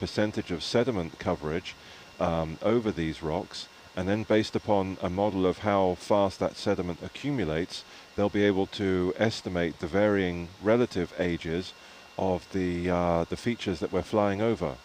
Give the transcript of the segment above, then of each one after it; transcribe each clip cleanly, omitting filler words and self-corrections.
percentage of sediment coverage over these rocks, and then based upon a model of how fast that sediment accumulates, they'll be able to estimate the varying relative ages of the features that we're flying over.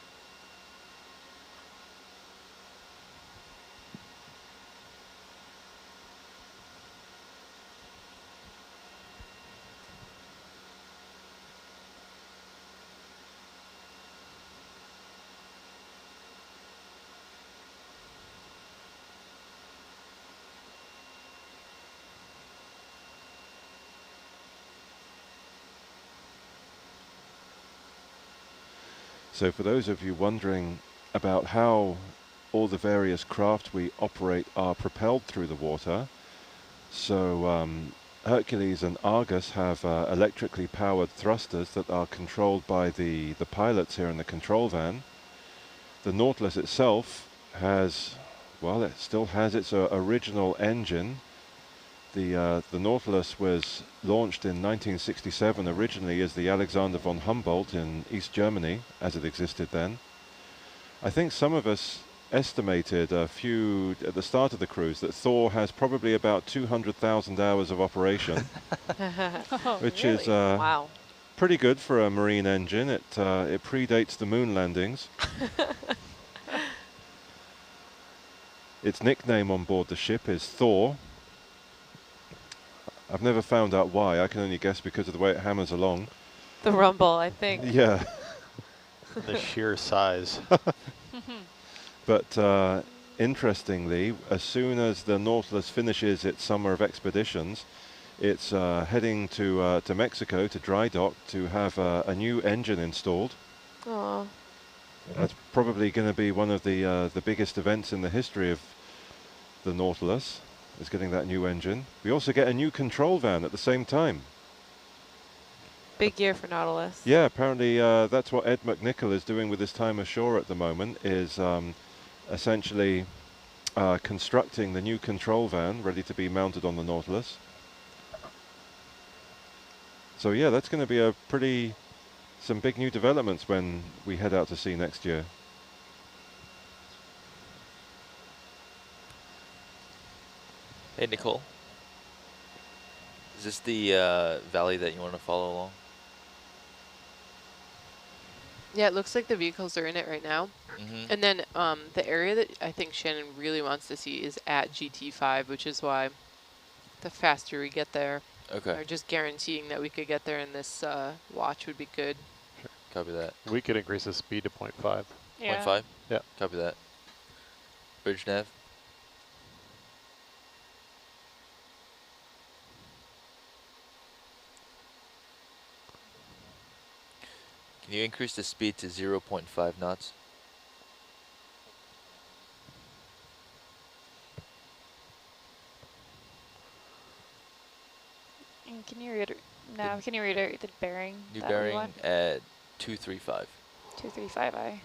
So for those of you wondering about how all the various craft we operate are propelled through the water, so Hercules and Argus have electrically powered thrusters that are controlled by the pilots here in the control van. The Nautilus itself has, well, it still has its original engine. The Nautilus was launched in 1967 originally as the Alexander von Humboldt in East Germany, as it existed then. I think some of us estimated at the start of the cruise that Thor has probably about 200,000 hours of operation, which really? is wow. pretty good for a marine engine. It predates the moon landings. Its nickname on board the ship is Thor. I've never found out why. I can only guess because of the way it hammers along. The rumble, I think. Yeah. The sheer size. But interestingly, as soon as the Nautilus finishes its summer of expeditions, it's heading to Mexico to dry dock to have a new engine installed. Aww. That's probably going to be one of the biggest events in the history of the Nautilus, is getting that new engine. We also get a new control van at the same time. Big year for Nautilus. Yeah, apparently that's what Ed McNichol is doing with his time ashore at the moment, is essentially constructing the new control van ready to be mounted on the Nautilus. So yeah, that's going to be some big new developments when we head out to sea next year. Hey, Nicole. Is this the valley that you want to follow along? Yeah, it looks like the vehicles are in it right now. Mm-hmm. And then the area that I think Shannon really wants to see is at GT5, which is why the faster we get there, Okay. or just guaranteeing that we could get there in this watch would be good. Copy that. We could increase the speed to 0.5. Yeah. 0.5? Yeah. Copy that. Bridge nav. Can you increase the speed to 0.5 knots? And can you reiterate the bearing? New that we bearing want? at 235. 235I.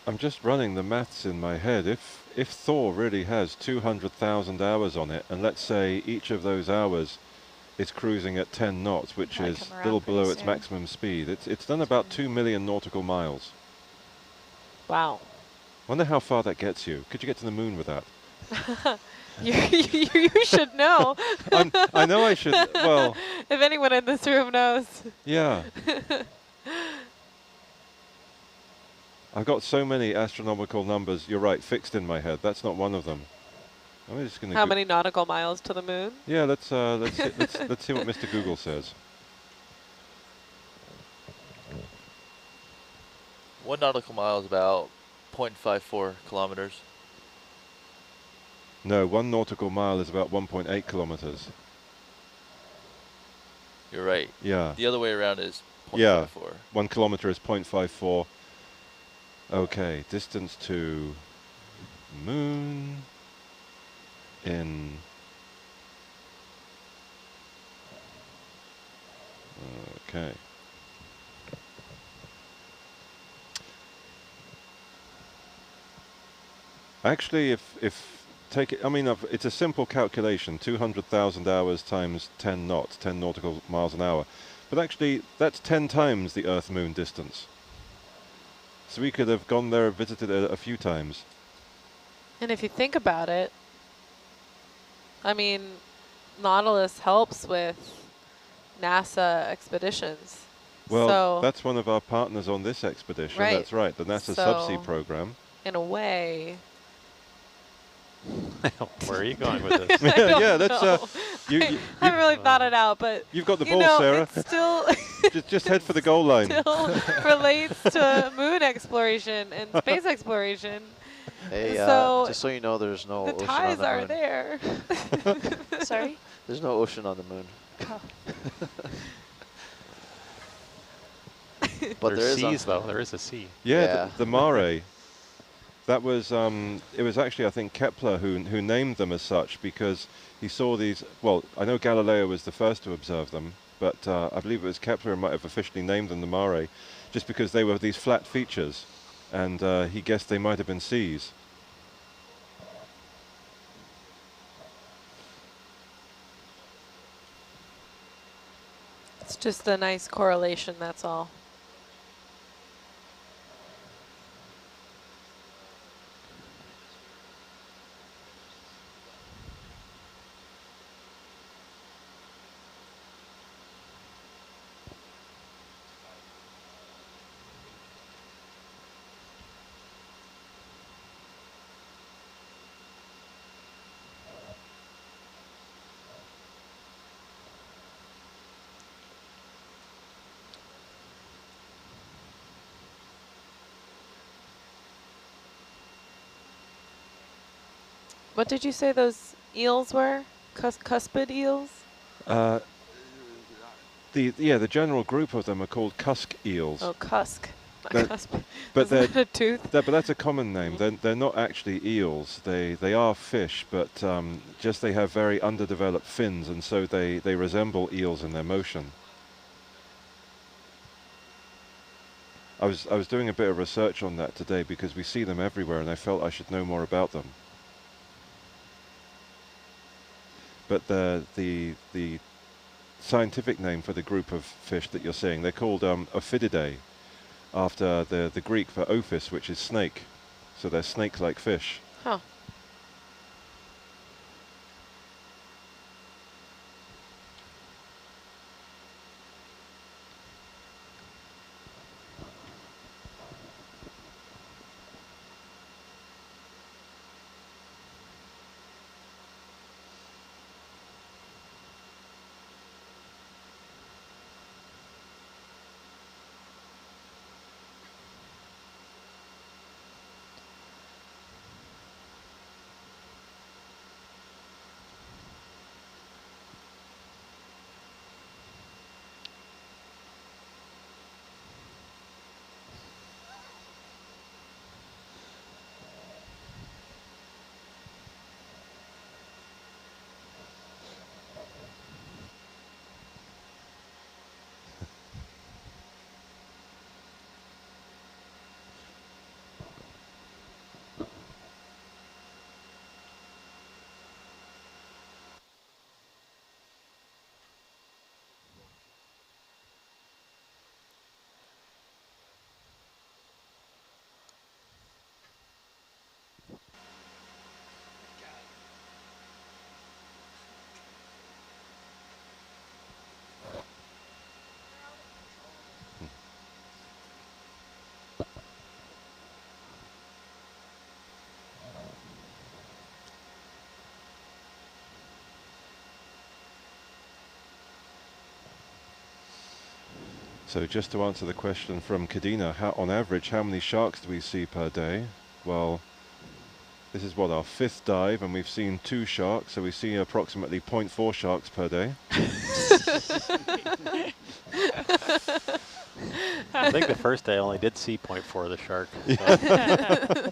I'm just running the maths in my head. If Thor really has 200,000 hours on it, and let's say each of those hours is cruising at 10 knots, which Might is come a around little pretty below its soon. maximum speed, it's done about 2 million nautical miles. Wow. Wonder how far that gets you. Could you get to the moon with that? You should know. I know I should. Well, if anyone in this room knows. yeah. I've got so many astronomical numbers, you're right, fixed in my head. That's not one of them. I'm just going to How many nautical miles to the moon? Yeah, let's see what Mr. Google says. 1 nautical mile is about 0.54 kilometers. No, 1 nautical mile is about 1.8 kilometers. You're right. Yeah. The other way around is 0.54. Yeah. 1 kilometer is 0.54. Okay, distance to moon in okay. Actually, if take it, I mean, it's a simple calculation: 200,000 hours times 10 knots, 10 nautical miles an hour. But actually, that's 10 times the Earth-Moon distance. So we could have gone there and visited it a few times. And if you think about it, I mean, Nautilus helps with NASA expeditions. Well, so that's one of our partners on this expedition. Right. That's right, the NASA So- subsea program. in a way, Where are you going with this? I don't Yeah, that's know. you I haven't really thought it out, but you've got the you ball, know, Sarah. it still just head for the goal line. still relates to moon exploration and space exploration. Hey, So just so you know, there's no The ocean ties on the are moon. there. Sorry? There's no ocean on the moon. Oh. But there There's is on- seas, though. There is a sea. Yeah, Yeah. the mare. That was it was actually, I think, Kepler who named them as such, because he saw these. Well, I know Galileo was the first to observe them, but I believe it was Kepler who might have officially named them the mare, just because they were these flat features, and he guessed they might have been seas. It's just a nice correlation, that's all. What did you say those eels were? Cuspid eels? The general group of them are called cusk eels. Oh, cusk. They're- Not cuspid. but Isn't that a tooth? But that's a common name. They're not actually eels. They are fish, but just they have very underdeveloped fins, and so they resemble eels in their motion. I was doing a bit of research on that today because we see them everywhere, and I felt I should know more about them. But the scientific name for the group of fish that you're seeing, they're called Ophididae, after the Greek for ophis, which is snake. So they're snake-like fish. Huh. So just to answer the question from Kadina, on average, how many sharks do we see per day? Well, this is what, our 5th dive, and we've seen 2 sharks, so we see approximately 0.4 sharks per day. I think the first day I only did see 0.4 of the shark. So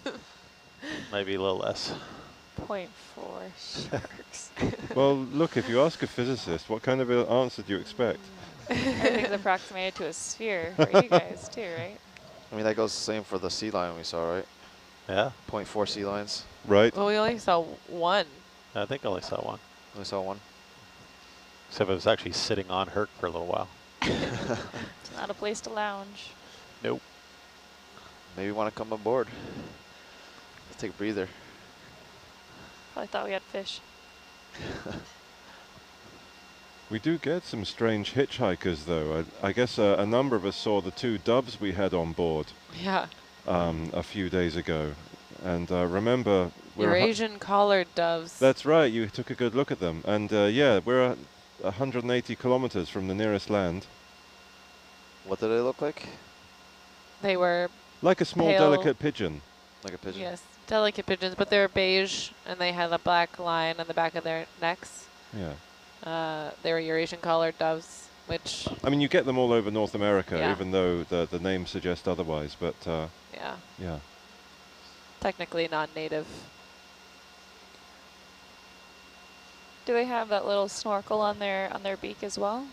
maybe a little less. 0.4 sharks. Well, look, if you ask a physicist, what kind of an answer do you expect? Everything's approximated to a sphere for you guys too, right? I mean, that goes the same for the sea lion we saw, right? Yeah. 0.4 sea lions. Right? Well, we only saw one. I think I only saw one. I saw one. Except it was actually sitting on Herc for a little while. It's not a place to lounge. Nope. Maybe want to come aboard. Let's take a breather. Probably thought we had fish. We do get some strange hitchhikers, though. I guess a number of us saw the 2 doves we had on board Yeah. a few days ago. And remember, Eurasian collared doves. that's right, you took a good look at them. And yeah, we're 180 kilometers from the nearest land. What do they look like? They were, Like a small, Pale. delicate pigeon. Like a pigeon? yes, delicate pigeons, but they were beige, and they had a black line on the back of their necks. Yeah. They were Eurasian collared doves, which, I mean, you get them all over North America, Yeah. even though the name suggests otherwise. But yeah, yeah. technically non-native. Do they have that little snorkel on their beak as well?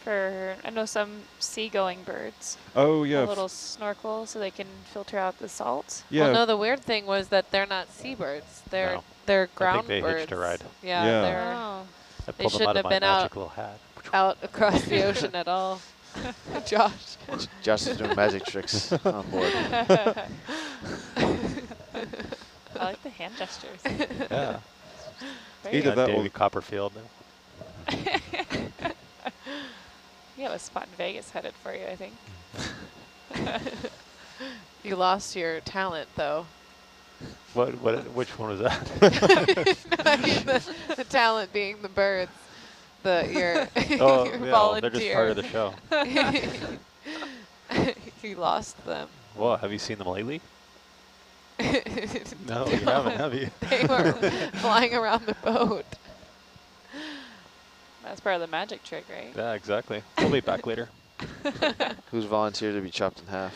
For, I know some seagoing birds. Oh, yeah. A little snorkel so they can filter out the salt. Yeah. Well, no, the weird thing was that they're not seabirds. They're No. they're ground they birds. hitched a ride. Yeah, Yeah. they're Oh. I They pulled them shouldn't out of have my been out. magic little hat. out across the ocean at all. Josh. Josh is doing magic tricks on board. I like the hand gestures. Yeah. Very Either good. that or David Copperfield. You have a spot in Vegas headed for you, I think. You lost your talent, though. Which one was that? I mean, the talent being the birds. Your, Oh, your yeah, volunteer. they're just part of the show. You lost them. Well, have you seen them lately? No, you haven't, have you? They were flying around the boat. That's part of the magic trick, right? Yeah, exactly. We'll be back later. Who's volunteered to be chopped in half?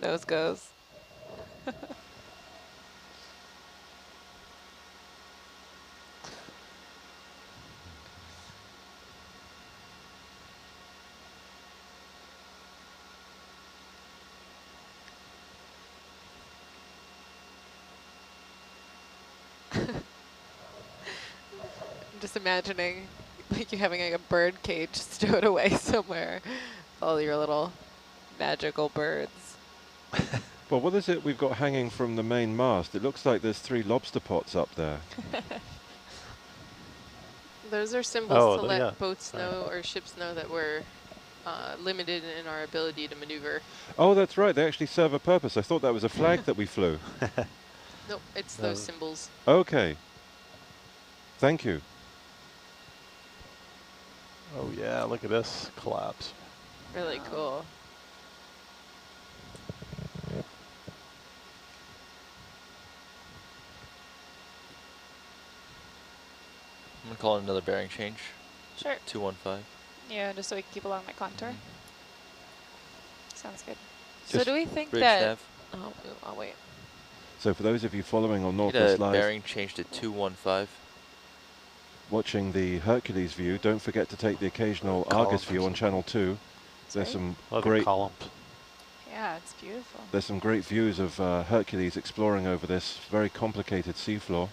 Nose goes. I'm just imagining like you having like a bird cage stowed away somewhere with all your little magical birds. Well, what is it we've got hanging from the main mast? It looks like there's 3 lobster pots up there. Those are symbols to let yeah. boats know or ships know that we're limited in our ability to maneuver. Oh, that's right. They actually serve a purpose. I thought that was a flag that we flew. Nope, it's No. those symbols. Okay. Thank you. Oh yeah, look at this collapse. Really cool. I'm gonna call it another bearing change. Sure. 215. Yeah, just so we can keep along the contour. Sounds good. So Just do we think Bridge that? nav. Oh, I'll wait. So for those of you following on Get a Northwest Live, bearing change to 215. watching the Hercules view, don't forget to take the occasional Argus view on Channel 2. There's Sorry? some Love the great columns. Yeah, it's beautiful. there's some great views of Hercules exploring over this very complicated seafloor.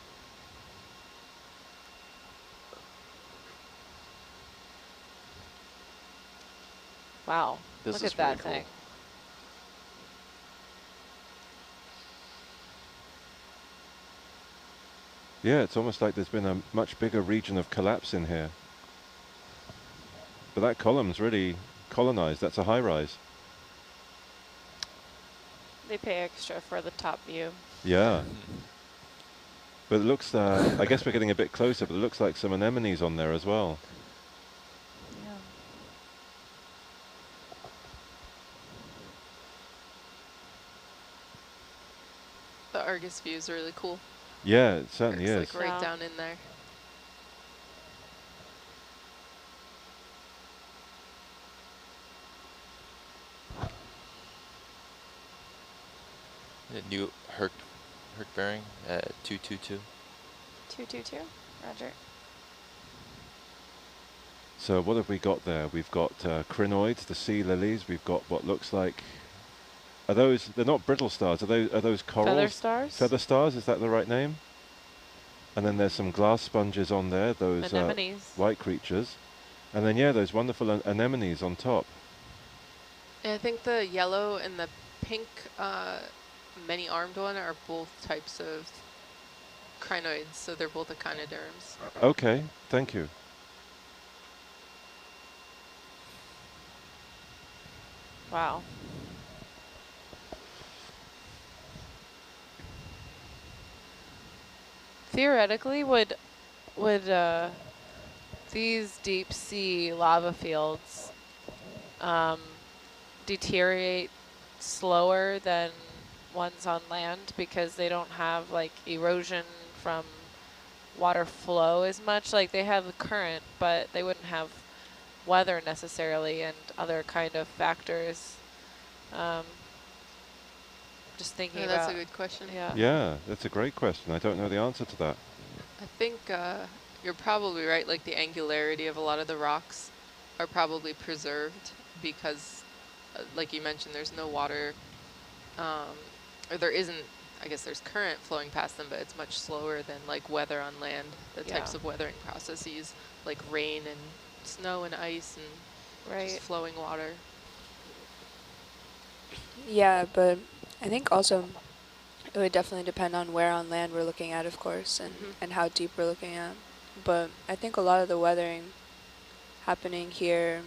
Wow. This Look is at that pretty cool. thing. Yeah, it's almost like there's been a much bigger region of collapse in here. But that column's really colonized. That's a high rise. They pay extra for the top view. Yeah. But it looks, I guess we're getting a bit closer, but it looks like some anemones on there as well. Yeah. The Argus view is really cool. Yeah, it certainly It's is. like right Yeah. down in there. The new Herc bearing at 222. 222. Roger. So what have we got there? We've got crinoids, the sea lilies. We've got what looks like Are those, they're not brittle stars, are those corals? Feather stars? Feather stars, is that the right name? And then there's some glass sponges on there, those Anemones. white creatures. And then, yeah, those wonderful anemones on top. And I think the yellow and the pink many-armed one are both types of crinoids, so they're both echinoderms. Okay, thank you. Wow. Theoretically, would these deep sea lava fields deteriorate slower than ones on land because they don't have like erosion from water flow as much? Like they have the current, but they wouldn't have weather necessarily and other kind of factors. Just thinking Yeah, about. that's a good question. Yeah. Yeah, that's a great question. I don't know the answer to that. I think you're probably right. Like the angularity of a lot of the rocks are probably preserved because, like you mentioned, there's no water, or there isn't. I guess there's current flowing past them, but it's much slower than like weather on land. The types of weathering processes, like rain and snow and ice and just flowing water. Yeah, but I think also it would definitely depend on where on land we're looking at, of course, and how deep we're looking at. But I think a lot of the weathering happening here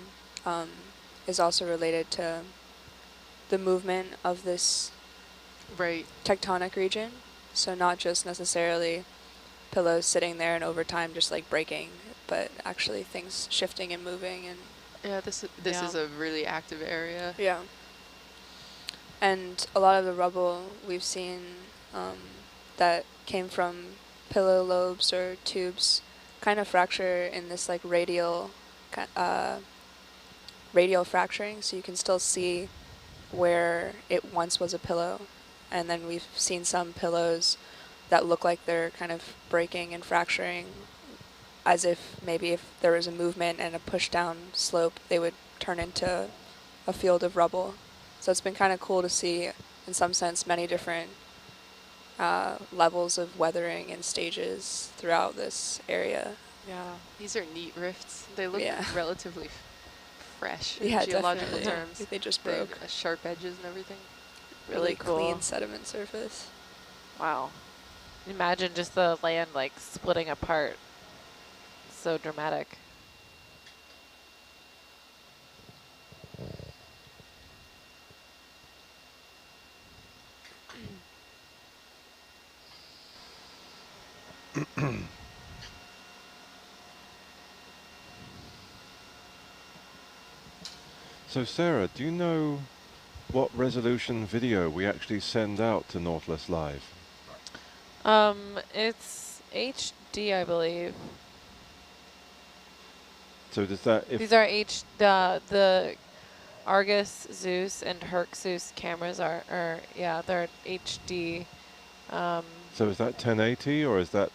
is also related to the movement of this tectonic region. So not just necessarily pillows sitting there and over time just like breaking, but actually things shifting and moving. And yeah, this is a really active area. Yeah. And a lot of the rubble we've seen that came from pillow lobes or tubes kind of fracture in this like radial fracturing, so you can still see where it once was a pillow. And then we've seen some pillows that look like they're kind of breaking and fracturing, as if maybe if there was a movement and a push down slope, they would turn into a field of rubble. So it's been kind of cool to see, in some sense, many different levels of weathering and stages throughout this area. Yeah, these are neat rifts. They look relatively fresh in Yeah, geological definitely. terms. They just They broke. have sharp edges and everything. Really cool. clean sediment surface. Wow. Imagine just the land like splitting apart. So dramatic. So Sarah, do you know what resolution video we actually send out to Nautilus Live? It's HD, I believe. So does that, if These are the Argus, Zeus, and Herc Zeus cameras are they're HD. so is that 1080 or is that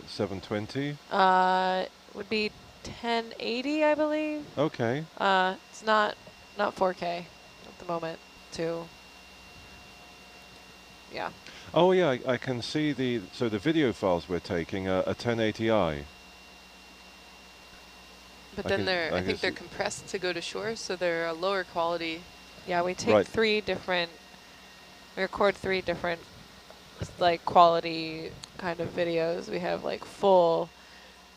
720? Would be 1080, I believe. Okay. It's not 4K at the moment, too. Yeah. Oh yeah, I can see the video files we're taking are 1080i. But then I think they're compressed to go to shore, so they're a lower quality. Yeah, we take we record 3 different like quality kind of videos. We have like full,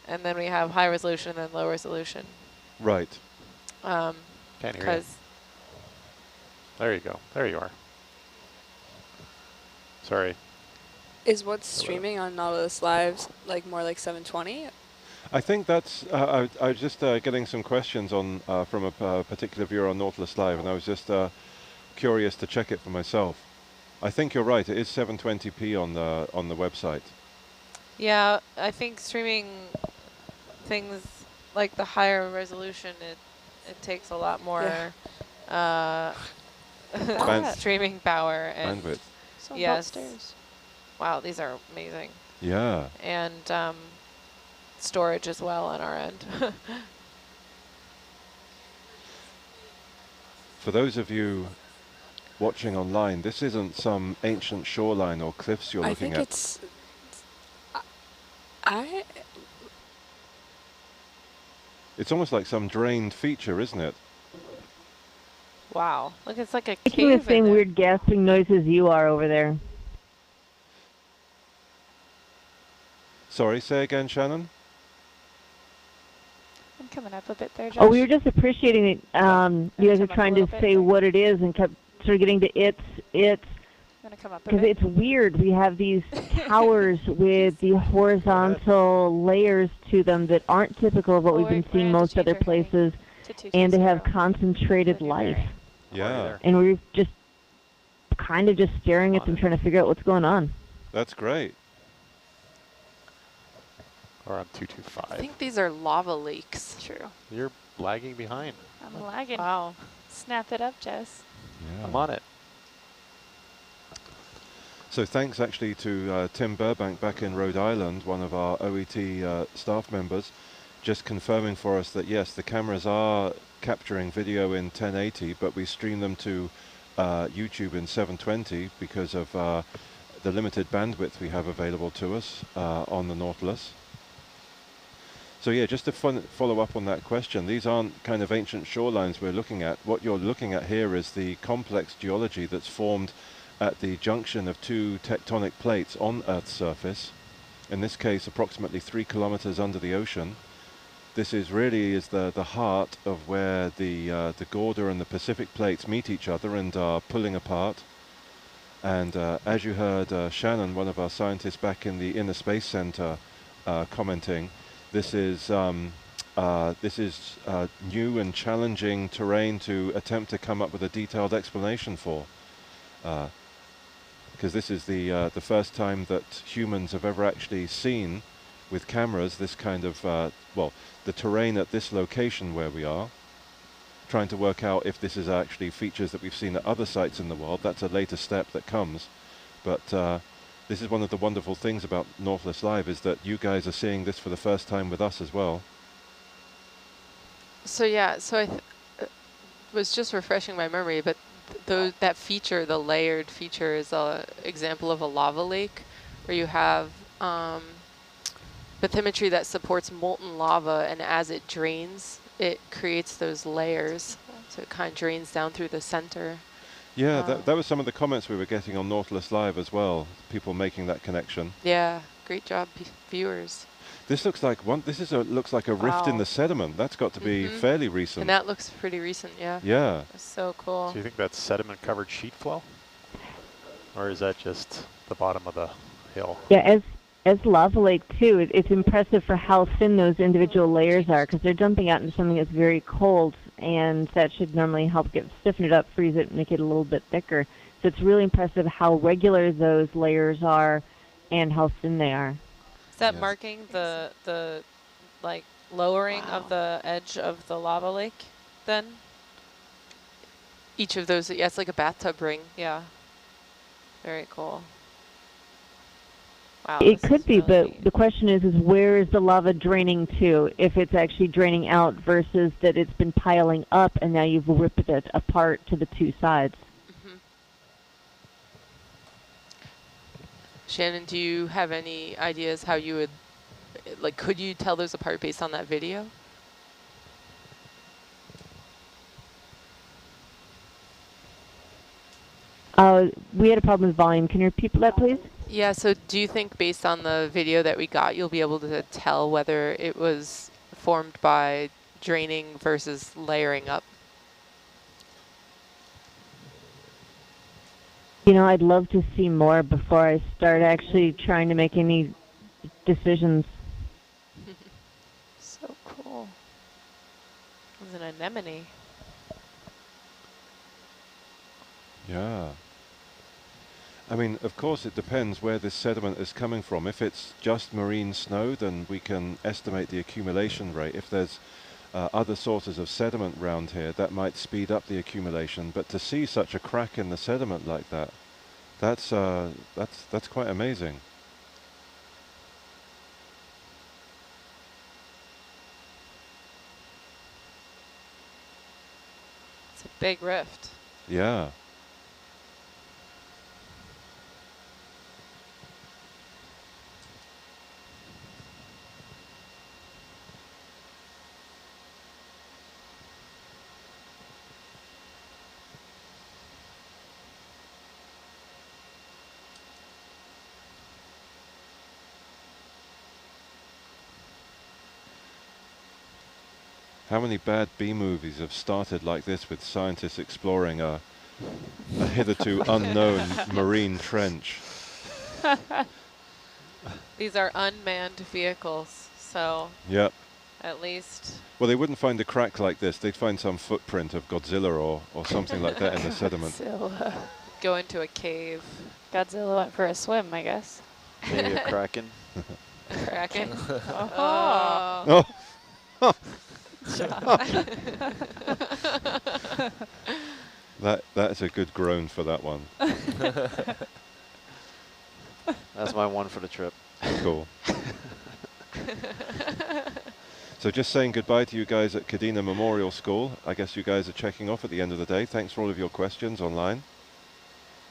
and then we have high resolution and low resolution. Right. Can't hear you. There you go. There you are. Sorry. Is what's streaming on Nautilus Live like more like 720? I think that's, I was just getting some questions on from a particular viewer on Nautilus Live, and I was just curious to check it for myself. I think you're right, it is 720p on the website. Yeah, I think streaming things like the higher resolution, it takes a lot more streaming power and bandwidth. Yes. Wow, these are amazing. Yeah. And storage as well on our end. For those of you watching online, this isn't some ancient shoreline or cliffs you're looking at. I think it's. I. It's almost like some drained feature, isn't it? Wow. Look, it's like a Making the cave in same there. weird gasping noises you are over there. Sorry, say again, Shannon? I'm coming up a bit there, Josh. Oh, we were just appreciating it. You guys come are up a trying to little bit say there. what it is and kept sort of getting to it's, I'm going to come up a because bit. it's weird. We have these towers with the horizontal layers to them that aren't typical of what we've been seeing most other places, and they have concentrated life. Yeah. And we're just kind of just staring at them, trying to figure out what's going on. That's great. Or on 225. I think these are lava lakes. True. You're lagging behind. I'm lagging. Wow. Snap it up, Jess. Yeah. I'm on it. So thanks actually to Tim Burbank back in Rhode Island, one of our OET staff members, just confirming for us that yes, the cameras are capturing video in 1080, but we stream them to YouTube in 720 because of the limited bandwidth we have available to us on the Nautilus. So yeah, just to follow up on that question, these aren't kind of ancient shorelines we're looking at. What you're looking at here is the complex geology that's formed at the junction of two tectonic plates on Earth's surface, in this case approximately 3 kilometers under the ocean. This is the heart of where the Gorda and the Pacific plates meet each other and are pulling apart. And as you heard Shannon, one of our scientists back in the Inner Space Center, commenting, this is new and challenging terrain to attempt to come up with a detailed explanation for, because this is the first time that humans have ever actually seen with cameras this kind of the terrain at this location where we are, trying to work out if this is actually features that we've seen at other sites in the world. That's a later step that comes, but this is one of the wonderful things about Nautilus Live, is that you guys are seeing this for the first time with us as well. So yeah, so I was just refreshing my memory, but that feature, the layered feature, is an example of a lava lake where you have bathymetry that supports molten lava, and as it drains, it creates those layers. So it kind of drains down through the center. Yeah, that was some of the comments we were getting on Nautilus Live as well, people making that connection. Yeah, great job, viewers. This looks like looks like a rift in the sediment. That's got to be fairly recent. And that looks pretty recent, yeah. Yeah. That's so cool. So you think that's sediment-covered sheet flow? Or is that just the bottom of the hill? Yeah, as lava lake too, it's impressive for how thin those individual layers are, because they're dumping out into something that's very cold, and that should normally help stiffen it up, freeze it, make it a little bit thicker. So it's really impressive how regular those layers are and how thin they are. Is that marking the like lowering of the edge of the lava lake then? Each of those, yeah, it's like a bathtub ring. Yeah. Very cool. Wow. It could be, but the question is where is the lava draining to? If it's actually draining out versus that it's been piling up and now you've ripped it apart to the two sides. Shannon, do you have any ideas how you would, could you tell those apart based on that video? We had a problem with volume. Can you repeat that, please? Yeah, so do you think based on the video that we got, you'll be able to tell whether it was formed by draining versus layering up? You know, I'd love to see more before I start actually trying to make any decisions. So cool. It was an anemone. Yeah. I mean, of course, it depends where this sediment is coming from. If it's just marine snow, then we can estimate the accumulation rate. If there's other sources of sediment around here, that might speed up the accumulation. But to see such a crack in the sediment like that, that's quite amazing. It's a big rift. Yeah. How many bad B movies have started like this with scientists exploring a hitherto unknown marine trench? These are unmanned vehicles, so Yep. at least. Well, they wouldn't find a crack like this. They'd find some footprint of Godzilla or something like that in the sediment. Godzilla. Go into a cave. Godzilla went for a swim, I guess. Maybe a kraken. Kraken. Oh. That's a good groan for that one. That's my one for the trip. Cool. So just saying goodbye to you guys at Kadena Memorial School. I guess you guys are checking off at the end of the day. Thanks for all of your questions online.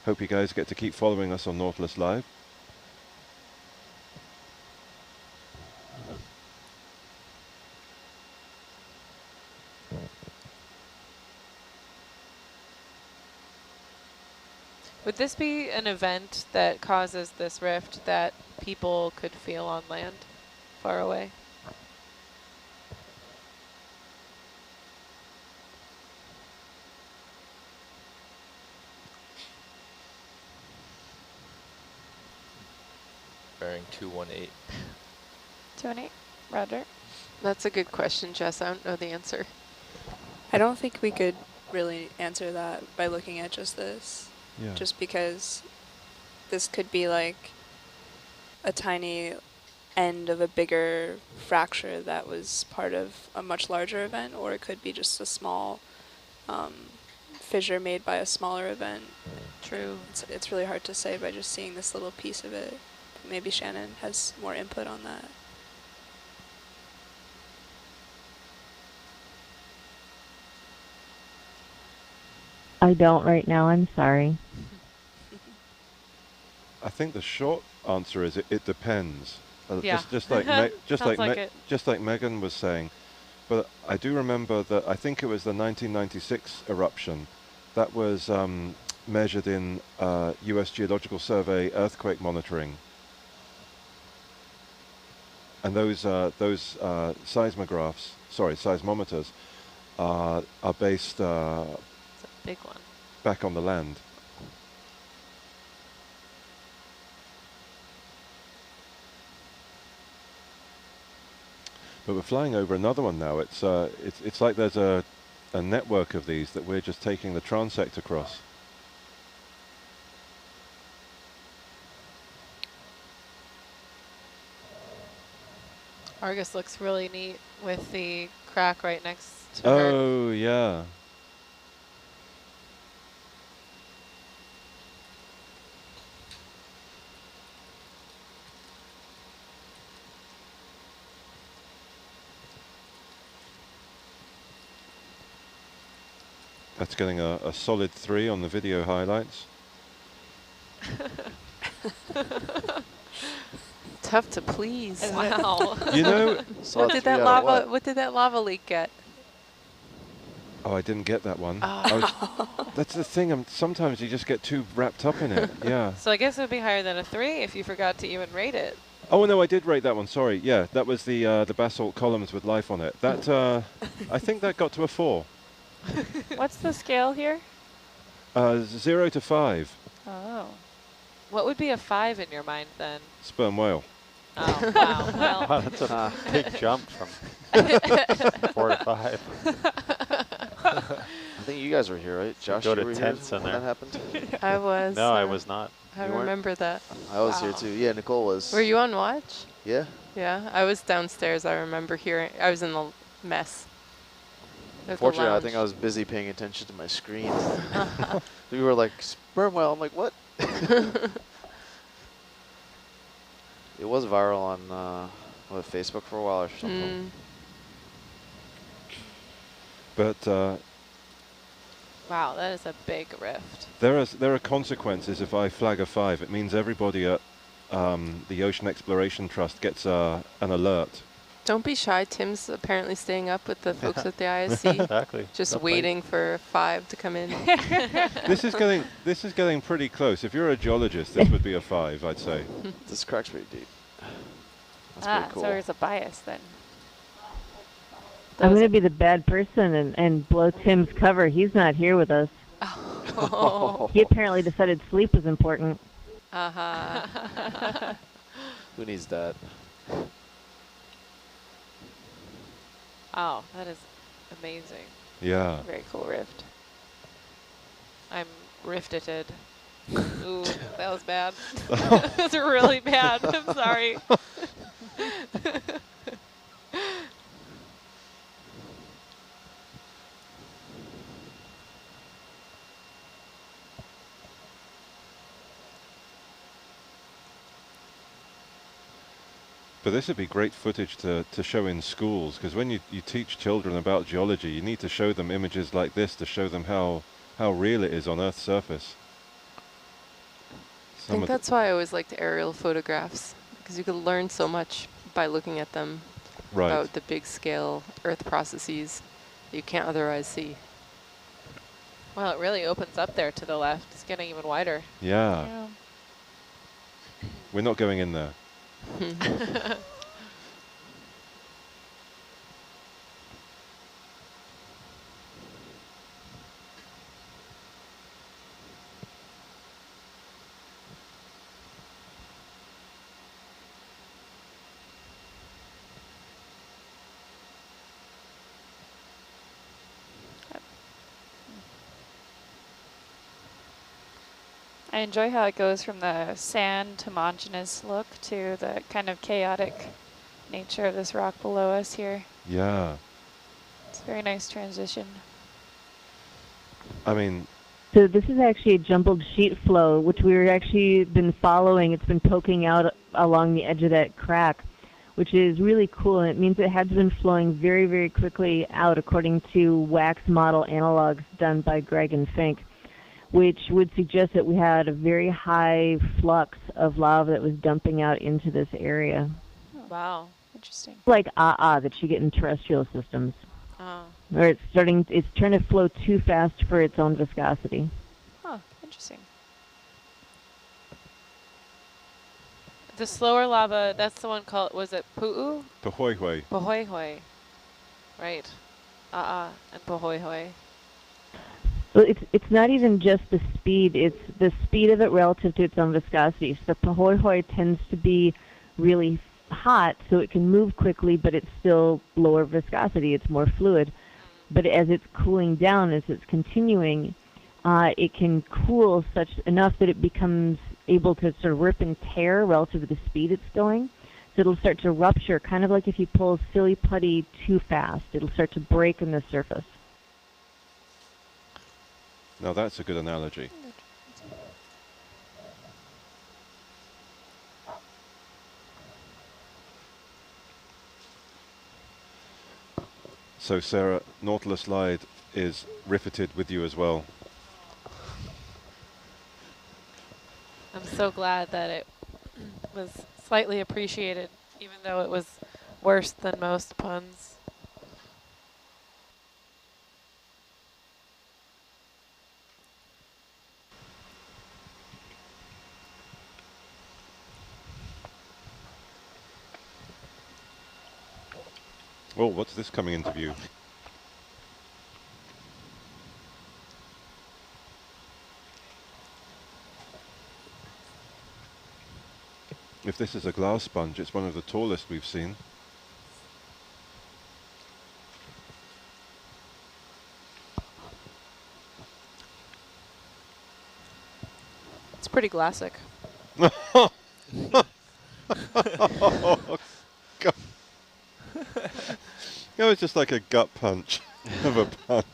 Hope you guys get to keep following us on Nautilus Live. Would this be an event that causes this rift that people could feel on land far away? Bearing 218. 218, roger. That's a good question, Jess. I don't know the answer. I don't think we could really answer that by looking at just this. Yeah. Just because this could be like a tiny end of a bigger fracture that was part of a much larger event, or it could be just a small fissure made by a smaller event. True. It's really hard to say by just seeing this little piece of it. Maybe Shannon has more input on that. I don't right now, I'm sorry. I think the short answer is it depends. Yeah. Just like just like Megan was saying. But I do remember that I think it was the 1996 eruption that was measured in U.S. Geological Survey earthquake monitoring. And those seismometers are based It's a big one. back on the land. But we're flying over another one now. It's like there's a network of these that we're just taking the transect across. Argus looks really neat with the crack right next to her. Oh, yeah. That's getting a solid 3 on the video highlights. Tough to please. Wow. You know, What did that lava leak get? oh, I didn't get that one. Oh. That's the thing. Sometimes you just get too wrapped up in it. Yeah. So I guess it would be higher than a 3 if you forgot to even rate it. Oh no, I did rate that one. Sorry. Yeah, that was the basalt columns with life on it. That I think that got to a 4. What's the scale here? 0 to 5. Oh. What would be a 5 in your mind then? Sperm whale. Oh, wow. Wow, Well, that's a big jump from 4 to 5. I think you guys were here, right? Josh, Go you to were here tenths in when there. that happened? I was. No, I was not. I You weren't? remember that. I was here Wow. too. Yeah, Nicole was. Were you on watch? Yeah. Yeah, I was downstairs. I remember hearing. I was in the mess. At the Fortunately, I think I lounge. was busy paying attention to my screen. We were like, sperm whale. I'm like, what? It was viral on Facebook for a while or something. But wow, that is a big rift. there are consequences if I flag a 5. It means everybody at the Ocean Exploration Trust gets an alert. Don't be shy. Tim's apparently staying up with the folks at the ISC. Exactly. Just Don't waiting for 5 to come in. This is getting pretty close. If you're a geologist, this would be a 5, I'd say. This crack's pretty deep. That's Ah, pretty cool. so there's a bias then. I'm going to be the bad person and blow Tim's cover. He's not here with us. Oh. He apparently decided sleep was important. Uh-huh. Who needs that? Oh, that is amazing. Yeah. Very cool rift. I'm rifted. Ooh, that was bad. That was really bad. I'm sorry. But this would be great footage to show in schools, because when you teach children about geology, you need to show them images like this to show them how real it is on Earth's surface. I think that's why I always liked aerial photographs, because you could learn so much by looking at them about the big scale Earth processes that you can't otherwise see. Well, it really opens up there to the left. It's getting even wider. Yeah. We're not going in there. I enjoy how it goes from the sand homogeneous look to the kind of chaotic nature of this rock below us here. Yeah. It's a very nice transition. I mean, so this is actually a jumbled sheet flow, which we've actually been following. It's been poking out along the edge of that crack, which is really cool. And it means it has been flowing very, very quickly out according to wax model analogs done by Greg and Fink, which would suggest that we had a very high flux of lava that was dumping out into this area. Wow. Interesting. Like that you get in terrestrial systems. Oh. Where it's trying to flow too fast for its own viscosity. Oh, interesting. The slower lava, that's the one called, was it Pu'u? Pahoehoe. Pahoehoe. Right. And Pahoehoe. Well, it's not even just the speed, it's the speed of it relative to its own viscosity. So the Pahoehoe tends to be really hot, so it can move quickly, but it's still lower viscosity, it's more fluid. But as it's cooling down, as it's continuing, it can cool enough that it becomes able to sort of rip and tear relative to the speed it's going. So it'll start to rupture, kind of like if you pull silly putty too fast. It'll start to break in the surface. Now that's a good analogy. So Sarah, Nautilus Slide is riveted with you as well. I'm so glad that it was slightly appreciated, even though it was worse than most puns. Oh, what's this coming into view? If this is a glass sponge, it's one of the tallest we've seen. It's pretty classic. Oh, God. That was just like a gut punch of a pun.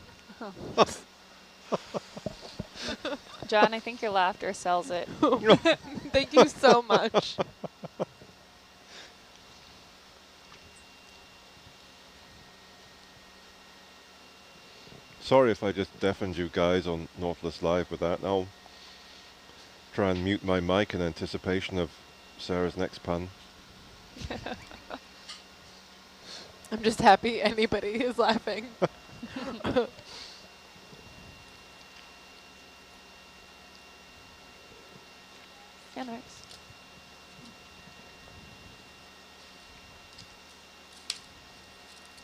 John, I think your laughter sells it. Thank you so much. Sorry if I just deafened you guys on Nautilus Live with that. I'll try and mute my mic in anticipation of Sarah's next pun. I'm just happy anybody is laughing. Yeah, nice.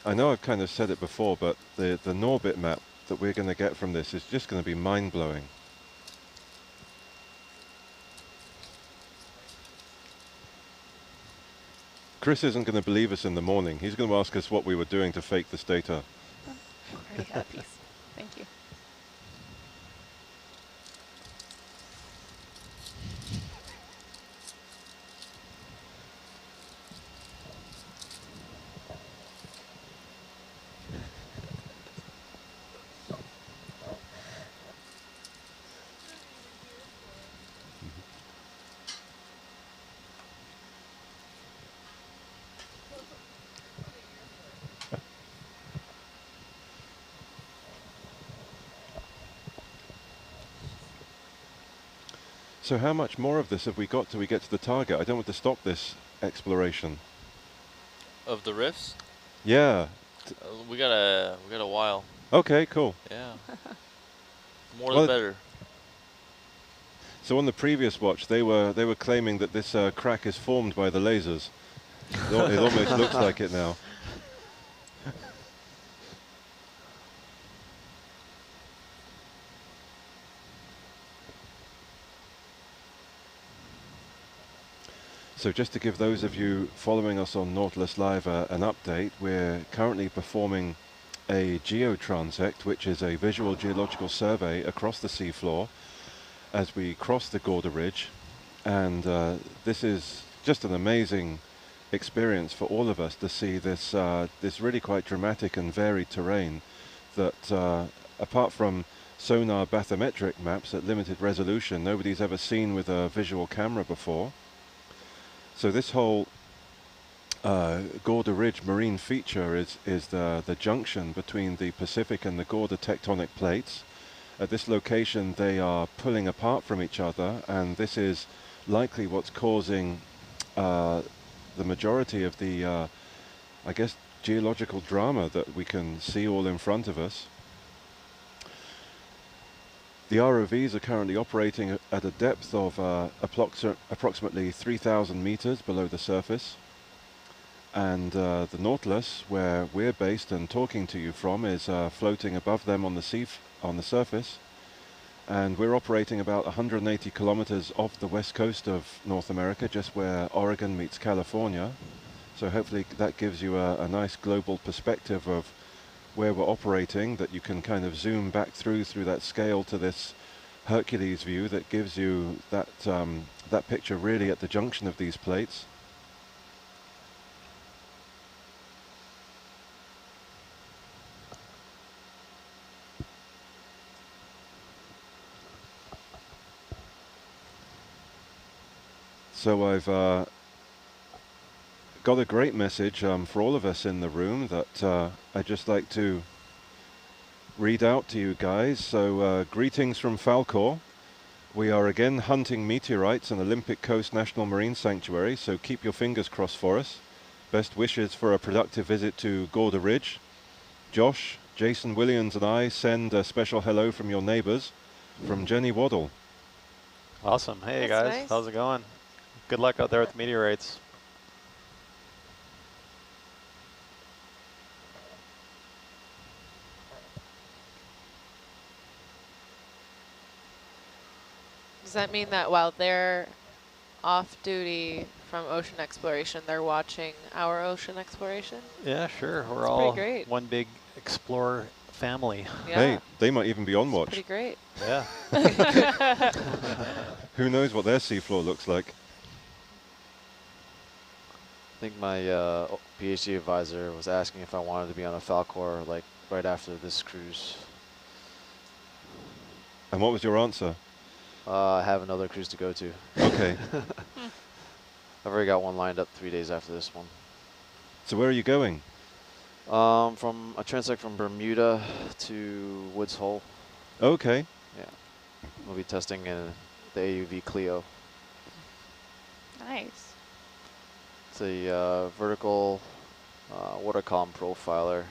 I know I've kind of said it before, but the Norbit map that we're going to get from this is just going to be mind-blowing. Chris isn't going to believe us in the morning. He's going to ask us what we were doing to fake this data. Already got a piece. Thank you. So how much more of this have we got till we get to the target? I don't want to stop this exploration. Of the rifts? Yeah. We got a while. Okay, cool. Yeah. More Well, the better. So on the previous watch, they were claiming that this crack is formed by the lasers. It almost looks like it now. So just to give those of you following us on Nautilus Live an update, we're currently performing a geotransect, which is a visual geological survey across the seafloor as we cross the Gorda Ridge. And this is just an amazing experience for all of us to see this, this really quite dramatic and varied terrain that, apart from sonar bathymetric maps at limited resolution, nobody's ever seen with a visual camera before. So this whole Gorda Ridge marine feature is the junction between the Pacific and the Gorda tectonic plates. At this location they are pulling apart from each other, and this is likely what's causing the majority of the, I guess, geological drama that we can see all in front of us. The ROVs are currently operating at a depth of approximately 3,000 meters below the surface. And the Nautilus, where we're based and talking to you from, is floating above them on the surface. And we're operating about 180 kilometers off the west coast of North America, just where Oregon meets California. So hopefully that gives you a nice global perspective of where we're operating, that you can kind of zoom back through that scale to this Hercules view that gives you that, that picture really at the junction of these plates. So I've got a great message for all of us in the room that I'd just like to read out to you guys. So greetings from Falkor. We are again hunting meteorites in Olympic Coast National Marine Sanctuary, so keep your fingers crossed for us. Best wishes for a productive visit to Gorda Ridge. Josh, Jason Williams and I send a special hello from your neighbors, from Jenny Waddle. Awesome. Hey That's guys, nice. how's it going? Good luck out there with the meteorites. Does that mean that while they're off duty from ocean exploration, they're watching our ocean exploration? Yeah, sure. We're That's all pretty great. one big explorer family. Yeah. Hey, they might even be on watch. Pretty great. Yeah. Who knows what their seafloor looks like? I think my PhD advisor was asking if I wanted to be on a Falkor like right after this cruise. And what was your answer? I have another cruise to go to. Okay. I've already got one lined up 3 days after this one. So where are you going? From a transect from Bermuda to Woods Hole. Okay. Yeah, we'll be testing in the AUV Clio. Nice. It's a vertical water column profiler.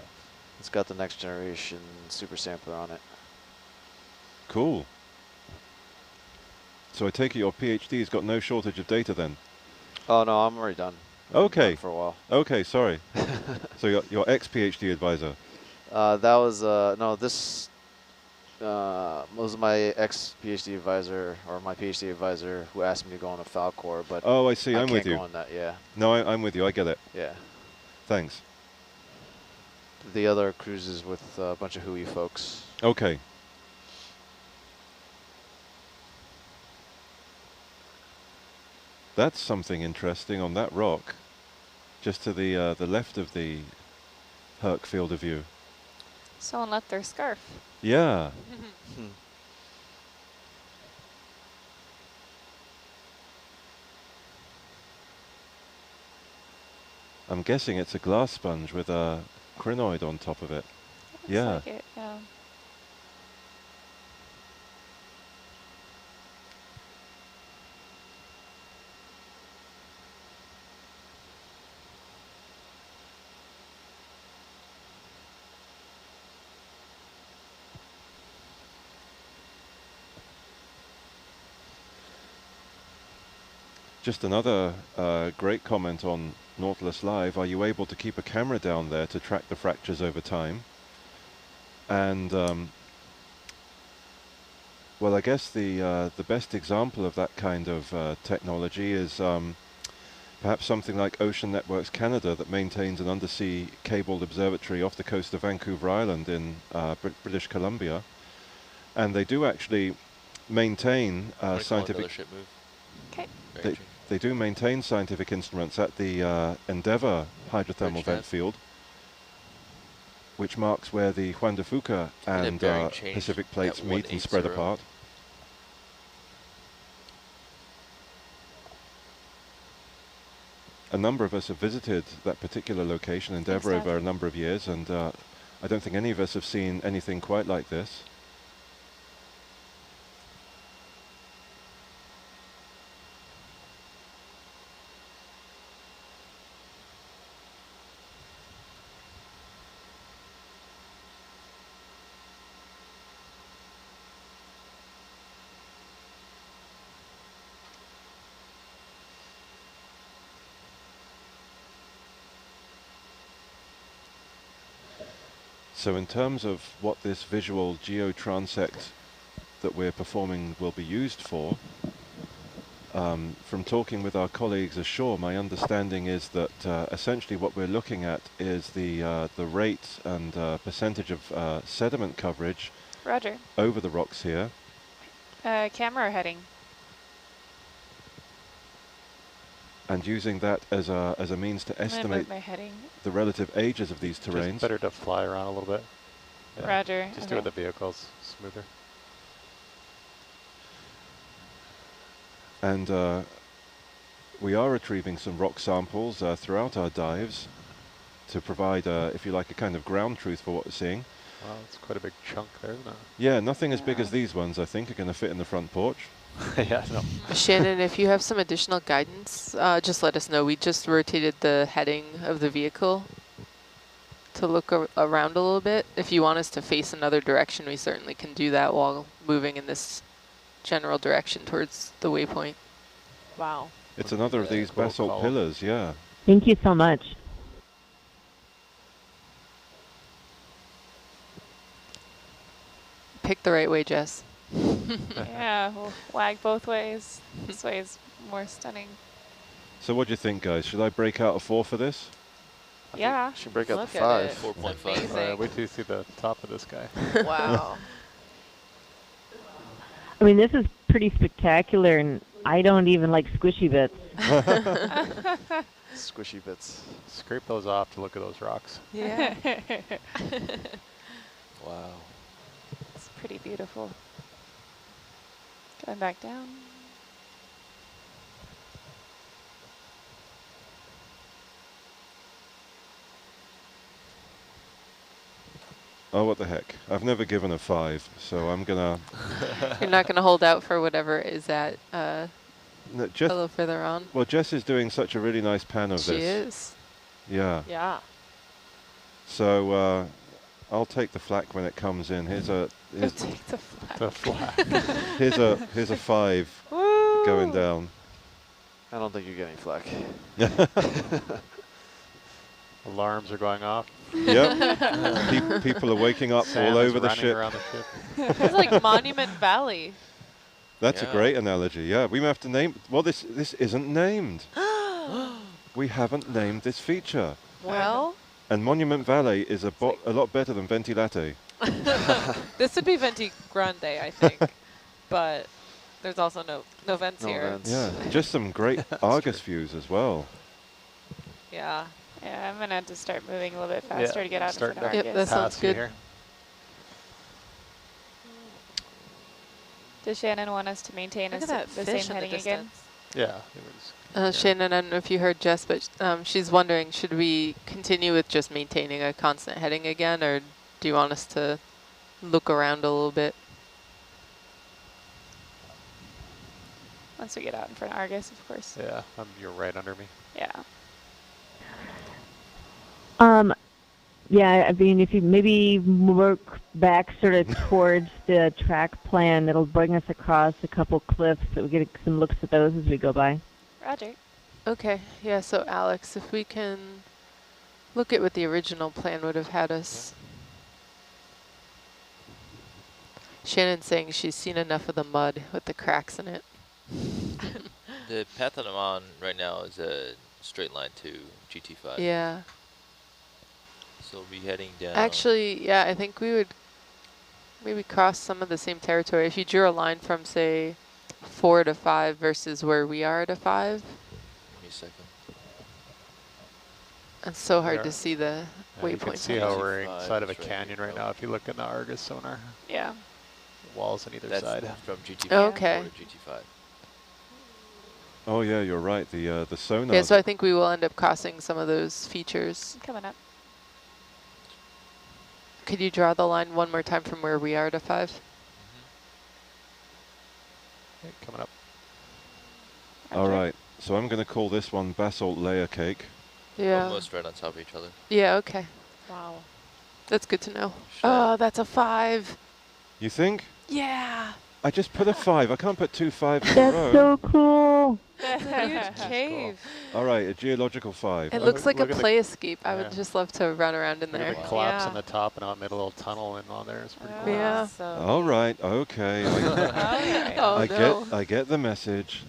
It's got the next generation super sampler on it. Cool. So I take it your PhD's got no shortage of data then? Oh no, I'm already done. Okay. For a while. Okay, sorry. So your ex-PhD advisor. That was no. This was my ex-PhD advisor, or my PhD advisor, who asked me to go on a Falcor, but Oh, I see. I I'm can't with you. go on that. Yeah. No, I'm with you. I get it. Yeah. Thanks. The other cruises with a bunch of Hui folks. Okay. That's something interesting on that rock, just to the left of the Herc field of view. Someone left their scarf. Yeah. I'm guessing it's a glass sponge with a crinoid on top of it. Looks Yeah. like it, yeah. Just another great comment on Nautilus Live. Are you able to keep a camera down there to track the fractures over time? And well, I guess the best example of that kind of technology is perhaps something like Ocean Networks Canada, that maintains an undersea cabled observatory off the coast of Vancouver Island in British Columbia, and they do actually maintain scientific. Okay. They do maintain scientific instruments at the Endeavour hydrothermal vent field, which marks where the Juan de Fuca and Pacific plates meet and spread apart. A number of us have visited that particular location, Endeavour, over a number of years, and I don't think any of us have seen anything quite like this. So in terms of what this visual geotransect that we're performing will be used for, from talking with our colleagues ashore, my understanding is that essentially what we're looking at is the rate and percentage of sediment coverage Roger. over the rocks here. Camera heading. And using that as a means to estimate the relative ages of these terrains. Just better to fly around a little bit. Yeah. Roger. Just do it with the vehicles smoother. And we are retrieving some rock samples throughout our dives to provide, if you like, a kind of ground truth for what we're seeing. Wow, it's quite a big chunk there, isn't it? Yeah, nothing as big as these ones, I think, are going to fit in the front porch. Yeah, no. Shannon, if you have some additional guidance, just let us know. We just rotated the heading of the vehicle to look around a little bit. If you want us to face another direction, we certainly can do that while moving in this general direction towards the waypoint. Wow. It's another of these basalt pillars, yeah. Thank you so much. Pick the right way, Jess. Yeah, we'll wag both ways. This way is more stunning. So what do you think, guys? Should I break out a 4 for this? Yeah. Should break out Look the at 5. it. 4.5. Wait till you see the top of this guy. Wow. I mean, this is pretty spectacular, and I don't even like squishy bits. Squishy bits. Scrape those off to look at those rocks. Yeah. Wow. It's pretty beautiful. Going back down. Oh, what the heck. I've never given a 5, so I'm going to... You're not going to hold out for whatever is at No, a little further on? Well, Jess is doing such a really nice pan of this. She is. Yeah. Yeah. So I'll take the flak when it comes in. Here's a... Take the flag. The flag. here's a 5 going down. I don't think you're getting flak. Alarms are going off. Yep. People are waking up Sam all is over the running ship. around the ship. It's like Monument Valley. That's a Yeah. great analogy. Yeah, we may have to name. Well, this isn't named. We haven't named this feature. Well, And Monument Valley is a lot better than Venti Latte. this would be Venti Grande, I think. But there's also no vents No here. vents. Yeah, just some great Argus views as well. Yeah. Yeah, I'm gonna have to start moving a little bit faster to get out in front of starting Yep, Argus. that sounds pass you good. here. Does Shannon want us to maintain Look the at that same fish in the heading again? distance. Yeah. It was, Shannon, I don't know if you heard Jess, but she's wondering, should we continue with just maintaining a constant heading again, or do you want us to look around a little bit? Once we get out in front of Argus, of course. yeah, you're right under me. Yeah. Yeah, I mean, if you maybe work back sort of towards the track plan, that'll bring us across a couple cliffs so we get some looks at those as we go by. Roger. Okay, yeah, so Alex, if we can look at what the original plan would have had us. Shannon's saying she's seen enough of the mud with the cracks in it. The path that I'm on right now is a straight line to GT5. Yeah. So we'll be heading down. Actually, yeah, I think we would maybe cross some of the same territory. If you drew a line from, say, 4 to 5 versus where we are at a 5. Give me a second. It's so hard Yeah. to see the Yeah, you can waypoint. see how we're Five inside of a is right canyon here. right now if you look in the Argus sonar. Yeah. Walls on either That's side. from GT5 Okay. to GT5. Oh yeah, you're right. The sonar. Yeah, so I think we will end up crossing some of those features. Coming up. Could you draw the line one more time from where we are to 5? Okay, coming up. All right. So I'm going to call this one basalt layer cake. Yeah. Almost right on top of each other. Yeah, okay. Wow. That's good to know. Sure. Oh, that's a 5. You think? Yeah. I just put a 5. I can't put 2 5s in a That's row. so cool. That's a huge cave. All right, a geological 5. It looks like a look at the- play escape. I would yeah. just love to run around in Look there. at the collapse Yeah. on the top and out mid a little tunnel and on there. It's pretty Oh, cool. Yeah. So All right. Okay. okay. Oh, no. I get the message.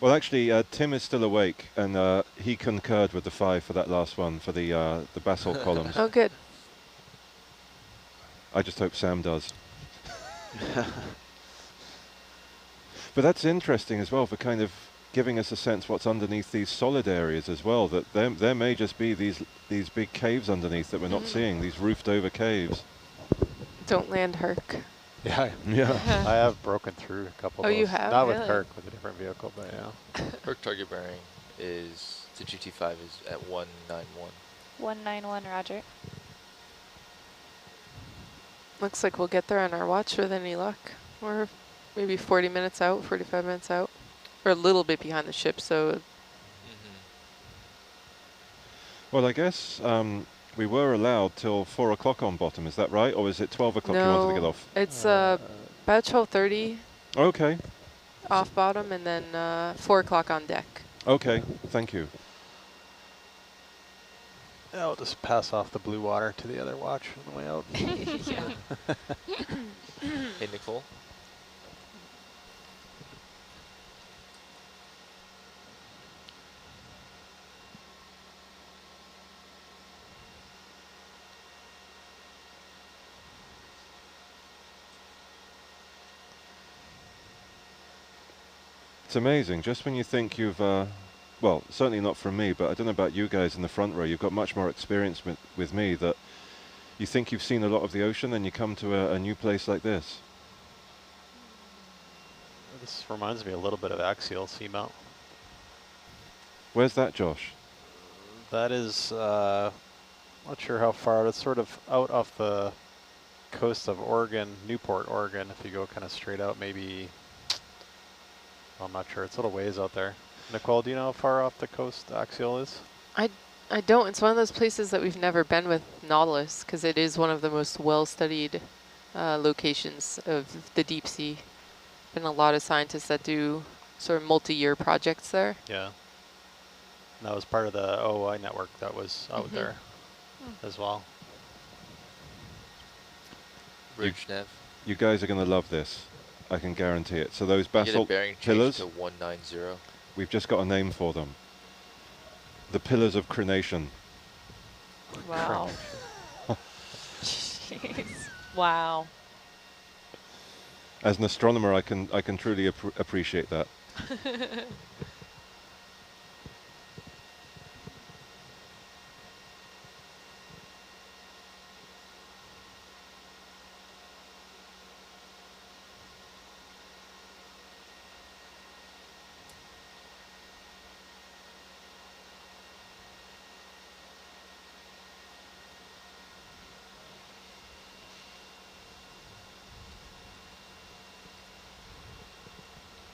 Well, actually, Tim is still awake, and he concurred with the 5 for that last one for the basalt columns. Oh, good. I just hope Sam does. But that's interesting as well for kind of giving us a sense what's underneath these solid areas as well, that there may just be these big caves underneath that we're not seeing, these roofed over caves. Don't land Herc. Yeah, Yeah. I have broken through a couple Oh, of those. you have? Not with Really? Herc, with a different vehicle, but yeah. Herc target bearing is to GT5 is at 191. 191, Roger. Looks like we'll get there on our watch with any luck. We're maybe 40 minutes out, 45 minutes out. We're a little bit behind the ship, so Well, I guess we were allowed till 4 o'clock on bottom, is that right? Or is it 12 o'clock you wanted to get no. off? It's about 12:30 Okay. off bottom and then 4 o'clock on deck. Okay. Thank you. I'll just pass off the blue water to the other watch on the way out. Hey, Nicole. It's amazing. Just when you think you've, well, certainly not from me, but I don't know about you guys in the front row, you've got much more experience with me, that you think you've seen a lot of the ocean, then you come to a new place like this. This reminds me a little bit of axial seamount. Where's that, Josh? That is, not sure how far, it's sort of out off the coast of Oregon, Newport, Oregon, if you go kind of straight out, maybe, I'm not sure, it's a little ways out there. Nicole, do you know how far off the coast axial is? I don't. It's one of those places that we've never been with Nautilus because it is one of the most well-studied locations of the deep sea. Been a lot of scientists that do sort of multi-year projects there. Yeah. And that was part of the OOI network that was out there as well. Bridge nav. You guys are going to love this. I can guarantee it. So those You get a basalt bearing pillars, change to 190. we've just got a name for them. The pillars of crenation. Wow. Jeez. Wow. As an astronomer, I can truly appreciate that.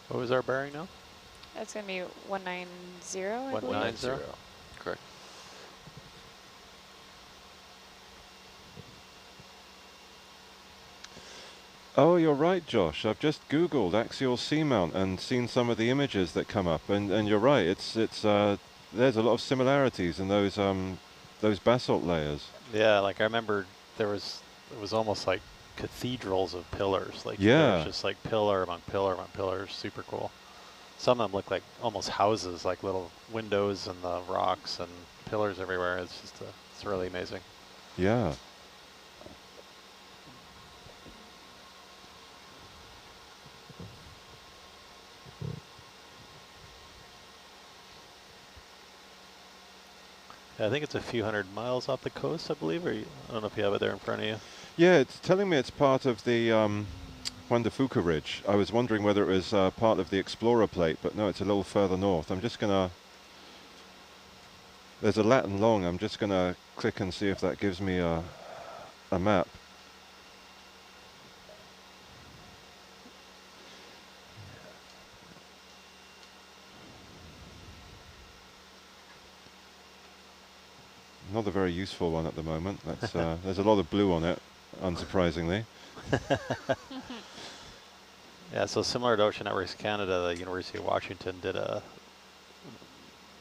What was our bearing now? That's going to be 190, I believe. 190. Correct. Oh, you're right, Josh. I've just Googled axial seamount and seen some of the images that come up, and you're right. It's there's a lot of similarities in those basalt layers. Yeah, like I remember it was almost like cathedrals of pillars. Like Yeah. there was just like pillar among pillar among pillars. Super cool. Some of them look like almost houses, like little windows in the rocks and pillars everywhere. It's just it's really amazing. Yeah. Yeah, I think it's a few hundred miles off the coast, I believe. Or I don't know if you have it there in front of you. Yeah, it's telling me it's part of the Juan de Fuca Ridge. I was wondering whether it was part of the Explorer Plate, but no, it's a little further north. I'm just gonna. There's a lat and long. I'm just gonna click and see if that gives me a map. Not a very useful one at the moment. That's, there's a lot of blue on it, unsurprisingly. Yeah, so similar to Ocean Networks Canada, the University of Washington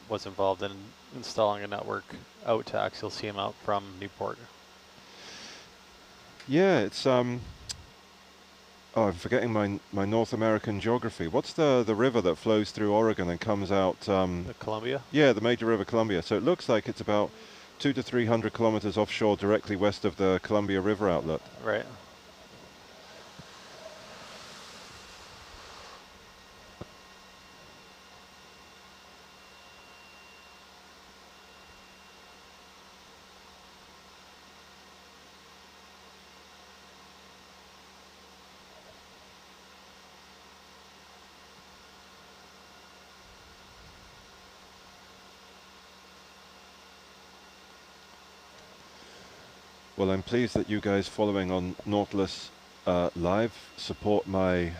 was involved in installing a network out to axial seamount from Newport. Yeah, it's oh, I'm forgetting my North American geography. What's the river that flows through Oregon and comes out? The Columbia? Yeah, the major river Columbia. So it looks like it's about 200 to 300 kilometers offshore, directly west of the Columbia River outlet. Right. Well, I'm pleased that you guys following on Nautilus Live support my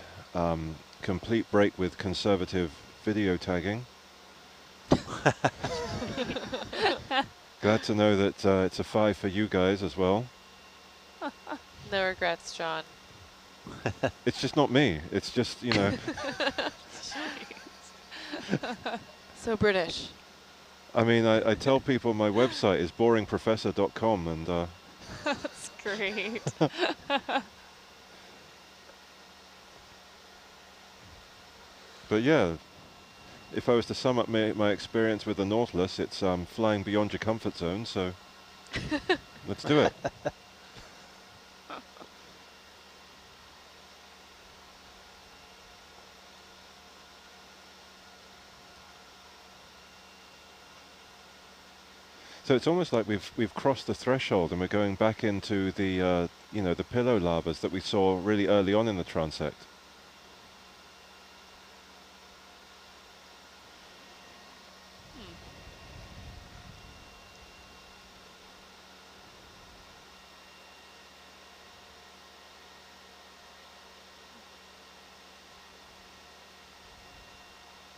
complete break with conservative video tagging. Glad to know that it's a 5 for you guys as well. No regrets, John. It's just not me. It's just, you know. So British. I mean, I tell people my website is boringprofessor.com, and That's great. but yeah, if I was to sum up my experience with the Nautilus, it's flying beyond your comfort zone, so let's do it. So it's almost like we've crossed the threshold and we're going back into the you know, the pillow lavas that we saw really early on in the transect.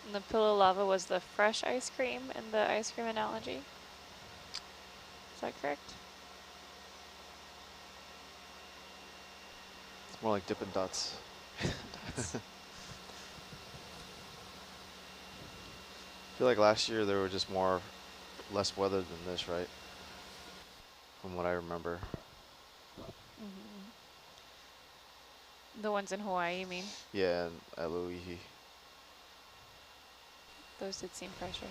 And the pillow lava was the fresh ice cream in the ice cream analogy. Is that correct? It's more like Dippin' Dots. feel like last year there were just less weather than this, right? From what I remember. The ones in Hawaii, you mean? Yeah, and at Loihi. Those did seem fresher.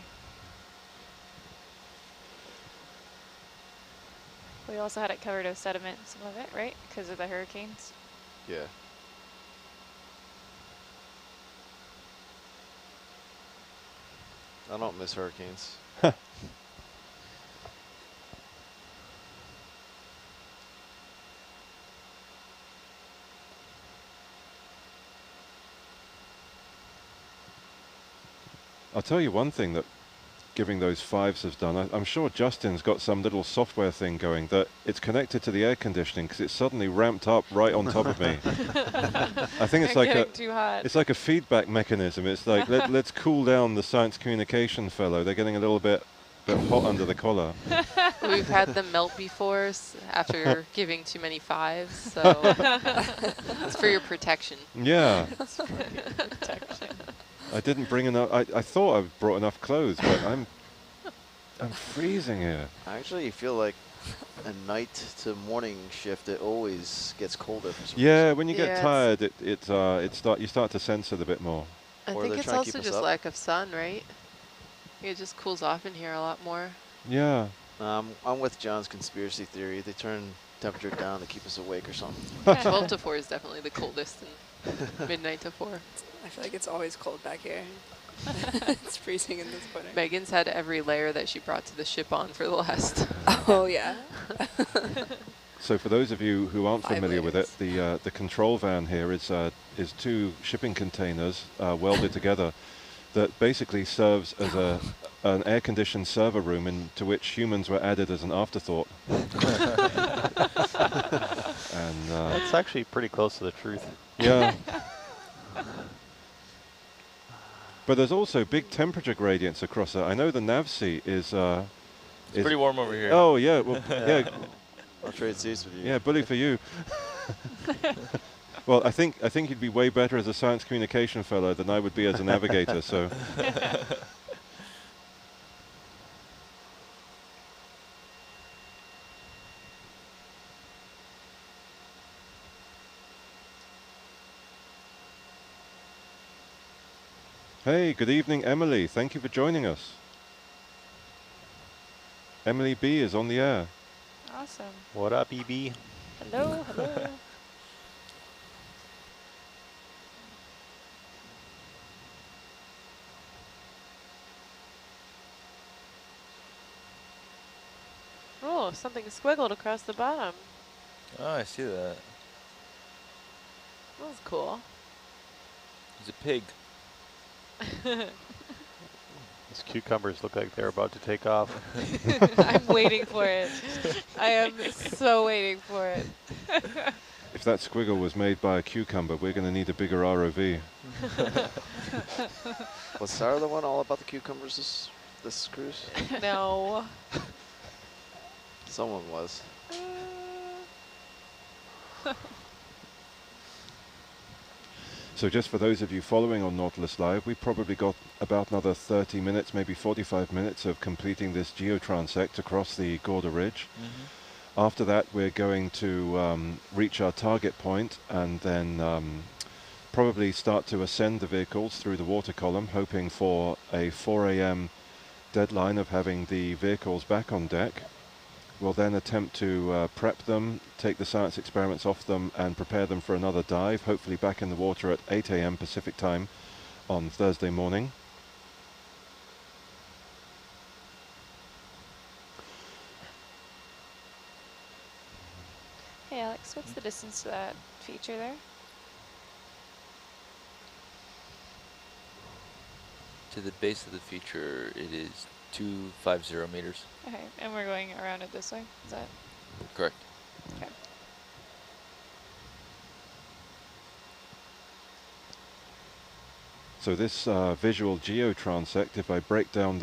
We also had it covered with sediment, some of it, right? Because of the hurricanes. Yeah. I don't miss hurricanes. I'll tell you one thing that giving those 5s has done. I'm sure Justin's got some little software thing going that it's connected to the air conditioning because it's suddenly ramped up right on top of me. I think it's like too hot. it's like a feedback mechanism. It's like let's cool down the science communication fellow. They're getting a little bit hot under the collar. We've had them melt before after giving too many 5s, so it's for your protection. Yeah. Protection. I didn't bring enough. I thought I brought enough clothes, but I'm freezing here. I actually feel like a night to morning shift, it always gets colder for some Yeah, reason. when you get tired, you start to sense it a bit more. I Or think they're it's trying to keep also us just up. lack of sun, right? It just cools off in here a lot more. Yeah. I'm with John's conspiracy theory. They turn temperature down to keep us awake or something. 12 to 4 is definitely the coldest, and midnight to 4. I feel like it's always cold back here. It's freezing in this corner. Megan's had every layer that she brought to the ship on for the last. Oh yeah. So for those of you who aren't 5 familiar with it, layers. the control van here is 2 shipping containers welded together that basically serves as an air-conditioned server room into which humans were added as an afterthought. And That's actually pretty close to the truth. yeah. But there's also big temperature gradients across it. I know the nav seat is It's pretty warm over here. Oh yeah, well yeah, I'll trade seats with you. yeah, bully for you. Well, I think you'd be way better as a science communication fellow than I would be as a navigator. So. Hey, good evening, Emily. Thank you for joining us. Emily B is on the air. Awesome. What up, EB? Hello, hello. Oh, something squiggled across the bottom. Oh, I see that. That was cool. He's a pig. These cucumbers look like they're about to take off. I'm waiting for it. I am so waiting for it. If that squiggle was made by a cucumber, we're going to need a bigger ROV. Was Sarah the one all about the cucumbers this cruise? No. Someone was. So just for those of you following on Nautilus Live, we've probably got about another 30 minutes, maybe 45 minutes of completing this geotransect across the Gorda Ridge. After that, we're going to reach our target point and then probably start to ascend the vehicles through the water column, hoping for a 4 a.m. deadline of having the vehicles back on deck. We'll then attempt to prep them, take the science experiments off them and prepare them for another dive, hopefully back in the water at 8 a.m. Pacific time on Thursday morning. Hey Alex, what's the distance to that feature there? To the base of the feature, it is 250 meters. Okay, and we're going around it this way, is that? Correct. Okay. So this visual geotransect, if I break down